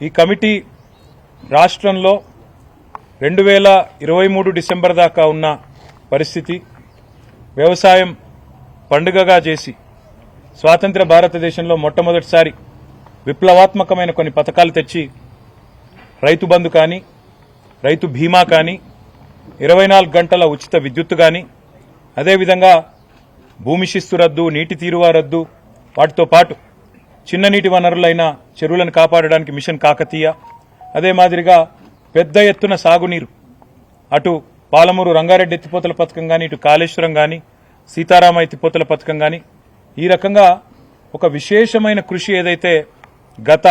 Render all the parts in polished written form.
ఈ కమిటీ రాష్ట్రంలో 2023 డిసెంబర్ దాకా ఉన్న పరిస్థితి, వ్యవసాయం పండుగగా చేసి స్వాతంత్ర భారతదేశంలో మొట్టమొదటిసారి విప్లవాత్మకమైన కొన్ని పథకాలు తెచ్చి రైతు బంధు కానీ, రైతు బీమా కానీ, 24 గంటల ఉచిత విద్యుత్తు కానీ, అదేవిధంగా భూమి శిస్తు రద్దు, నీటి తీరువా రద్దు, వాటితో పాటు చిన్న నీటి వనరులైన చెరువులను కాపాడడానికి మిషన్ కాకతీయ, అదే మాదిరిగా పెద్ద ఎత్తున సాగునీరు, అటు పాలమూరు రంగారెడ్డి ఎత్తిపోతల పథకం కానీ, ఇటు కాళేశ్వరం కానీ, సీతారామ ఎత్తిపోతల పథకం కానీ, ఈ రకంగా ఒక విశేషమైన కృషి ఏదైతే గత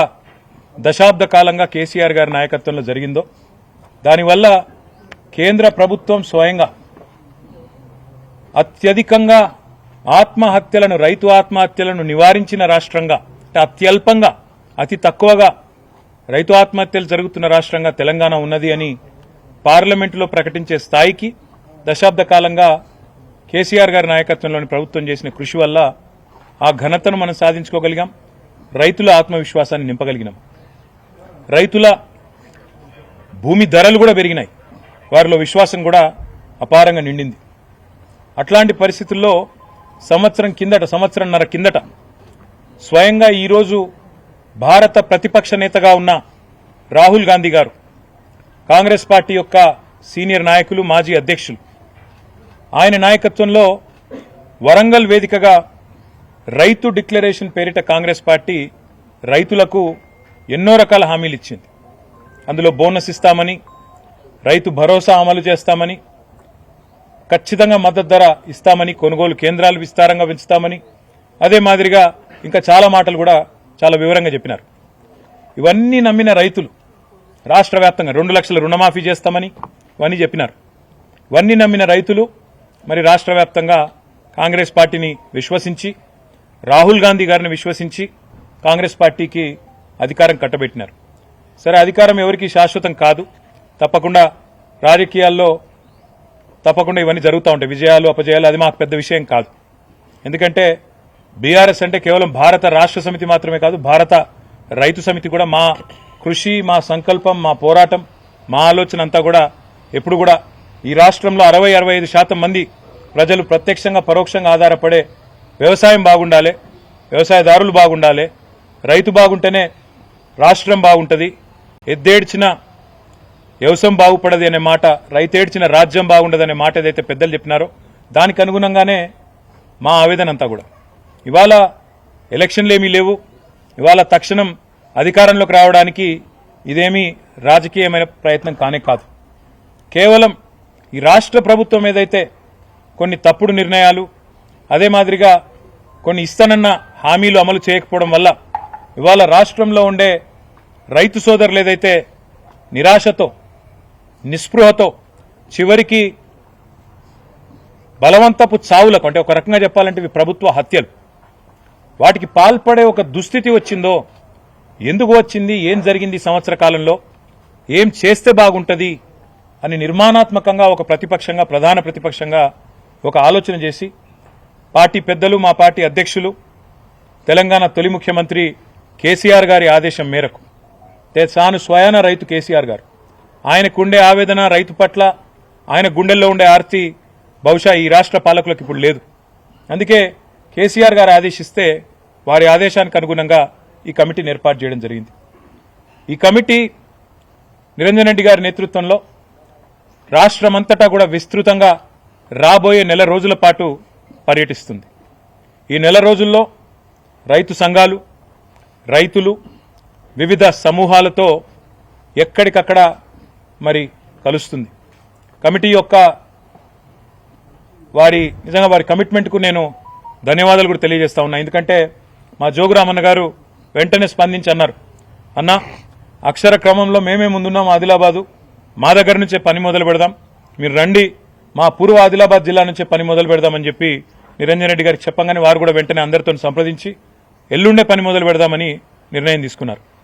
దశాబ్ద కాలంగా కేసీఆర్ గారి నాయకత్వంలో జరిగిందో, దానివల్ల కేంద్ర ప్రభుత్వం స్వయంగా అత్యధికంగా ఆత్మహత్యలను, రైతు ఆత్మహత్యలను నివారించిన రాష్ట్రంగా, అత్యల్పంగా, అతి తక్కువగా రైతు ఆత్మహత్యలు జరుగుతున్న రాష్ట్రంగా తెలంగాణ ఉన్నది అని పార్లమెంటులో ప్రకటించే స్థాయికి దశాబ్ద కాలంగా కేసీఆర్ గారి నాయకత్వంలోని ప్రభుత్వం చేసిన కృషి వల్ల ఆ ఘనతను మనం సాధించుకోగలిగాం. రైతుల ఆత్మవిశ్వాసాన్ని నింపగలిగినాం. రైతుల భూమి ధరలు కూడా పెరిగినాయి, వారిలో విశ్వాసం కూడా అపారంగా నిండింది. అట్లాంటి పరిస్థితుల్లో సంవత్సరంన్నర కిందట స్వయంగా ఈరోజు భారత ప్రతిపక్ష నేతగా ఉన్న రాహుల్ గాంధీ గారు, కాంగ్రెస్ పార్టీ యొక్క సీనియర్ నాయకులు, మాజీ అధ్యక్షులు, ఆయన నాయకత్వంలో వరంగల్ వేదికగా రైతు డిక్లరేషన్ పేరిట కాంగ్రెస్ పార్టీ రైతులకు ఎన్నో రకాల హామీలు ఇచ్చింది. అందులో బోనస్ ఇస్తామని, రైతు భరోసా అమలు చేస్తామని, ఖచ్చితంగా మద్దతు ధర ఇస్తామని, కొనుగోలు కేంద్రాలు విస్తారంగా పెంచుతామని, అదే మాదిరిగా ఇంకా చాలా మాటలు కూడా చాలా వివరంగా చెప్పినారు. ఇవన్నీ నమ్మిన రైతులు రాష్ట్ర వ్యాప్తంగా 2 లక్షల రుణమాఫీ చేస్తామని ఇవన్నీ చెప్పినారు. ఇవన్నీ నమ్మిన రైతులు మరి రాష్ట్ర వ్యాప్తంగా కాంగ్రెస్ పార్టీని విశ్వసించి, రాహుల్ గాంధీ గారిని విశ్వసించి కాంగ్రెస్ పార్టీకి అధికారం కట్టబెట్టినారు. సరే, అధికారం ఎవరికి శాశ్వతం కాదు, తప్పకుండా రాజకీయాల్లో తప్పకుండా ఇవన్నీ జరుగుతూ ఉంటాయి, విజయాలు అపజయాలు, అది మాకు పెద్ద విషయం కాదు. ఎందుకంటే బీఆర్ఎస్ అంటే కేవలం భారత రాష్ట్ర సమితి మాత్రమే కాదు, భారత రైతు సమితి కూడా. మా కృషి, మా సంకల్పం, మా పోరాటం, మా ఆలోచన అంతా కూడా ఎప్పుడు కూడా ఈ రాష్ట్రంలో 60-65% మంది ప్రజలు ప్రత్యక్షంగా పరోక్షంగా ఆధారపడే వ్యవసాయం బాగుండాలి, వ్యవసాయదారులు బాగుండాలి, రైతు బాగుంటేనే రాష్ట్రం బాగుంటుంది, ఎద్దేడ్చిన వ్యవసాయం బాగుపడది అనే మాట, రైతేడ్చిన రాజ్యం బాగుండదనే మాట ఏదైతే పెద్దలు చెప్పినారో దానికి అనుగుణంగానే మా ఆవేదన అంతా కూడా. ఇవాళ ఎలక్షన్లు ఏమీ లేవు, ఇవాళ తక్షణం అధికారంలోకి రావడానికి ఇదేమీ రాజకీయమైన ప్రయత్నం కానే కాదు. కేవలం ఈ రాష్ట్ర ప్రభుత్వం ఏదైతే కొన్ని తప్పుడు నిర్ణయాలు, అదే మాదిరిగా కొన్ని ఇస్తానన్న హామీలు అమలు చేయకపోవడం వల్ల ఇవాళ రాష్ట్రంలో ఉండే రైతు సోదరులు ఏదైతే నిరాశతో, నిస్పృహతో, చివరికి బలవంతపు చావులకు, అంటే ఒక రకంగా చెప్పాలంటే ఇవి ప్రభుత్వ హత్యలు, వాటికి పాల్పడే ఒక దుస్థితి వచ్చిందో, ఎందుకు వచ్చింది, ఏం జరిగింది సంవత్సర కాలంలో, ఏం చేస్తే బాగుంటుంది అని నిర్మాణాత్మకంగా ఒక ప్రతిపక్షంగా, ప్రధాన ప్రతిపక్షంగా ఒక ఆలోచన చేసి పార్టీ పెద్దలు, మా పార్టీ అధ్యక్షులు, తెలంగాణ తొలి ముఖ్యమంత్రి కేసీఆర్ గారి ఆదేశం మేరకు, తాను స్వయాన రైతు కేసీఆర్ గారు, ఆయనకుండే ఆవేదన రైతు పట్ల, ఆయన గుండెల్లో ఉండే ఆర్తి బహుశా ఈ రాష్ట్ర పాలకులకు ఇప్పుడు లేదు. అందుకే కేసీఆర్ గారు ఆదేశిస్తే వారి ఆదేశానికి అనుగుణంగా ఈ కమిటీని ఏర్పాటు చేయడం జరిగింది. ఈ కమిటీ నిరంజన్ రెడ్డి గారి నేతృత్వంలో రాష్ట్రమంతటా కూడా విస్తృతంగా రాబోయే నెల రోజుల పాటు పర్యటిస్తుంది. ఈ నెల రోజుల్లో రైతు సంఘాలు, రైతులు, వివిధ సమూహాలతో ఎక్కడికక్కడ మరి కలుస్తుంది. కమిటీ యొక్క నిజంగా వారి కమిట్మెంట్కు నేను ధన్యవాదాలు కూడా తెలియజేస్తా ఉన్నా. ఎందుకంటే మా జోగురామన్న గారు వెంటనే స్పందించి అన్నారు, అన్నా అక్షర క్రమంలో మేమే ముందున్నాం, ఆదిలాబాదు మా దగ్గర నుంచే పని మొదలు పెడదాం, మీరు రండి, మా పూర్వ ఆదిలాబాద్ జిల్లా నుంచే పని మొదలు పెడదామని చెప్పి నిరంజన్ రెడ్డి గారికి చెప్పంగానే వారు కూడా వెంటనే అందరితో సంప్రదించి ఎల్లుండే పని మొదలు పెడదామని నిర్ణయం తీసుకున్నారు.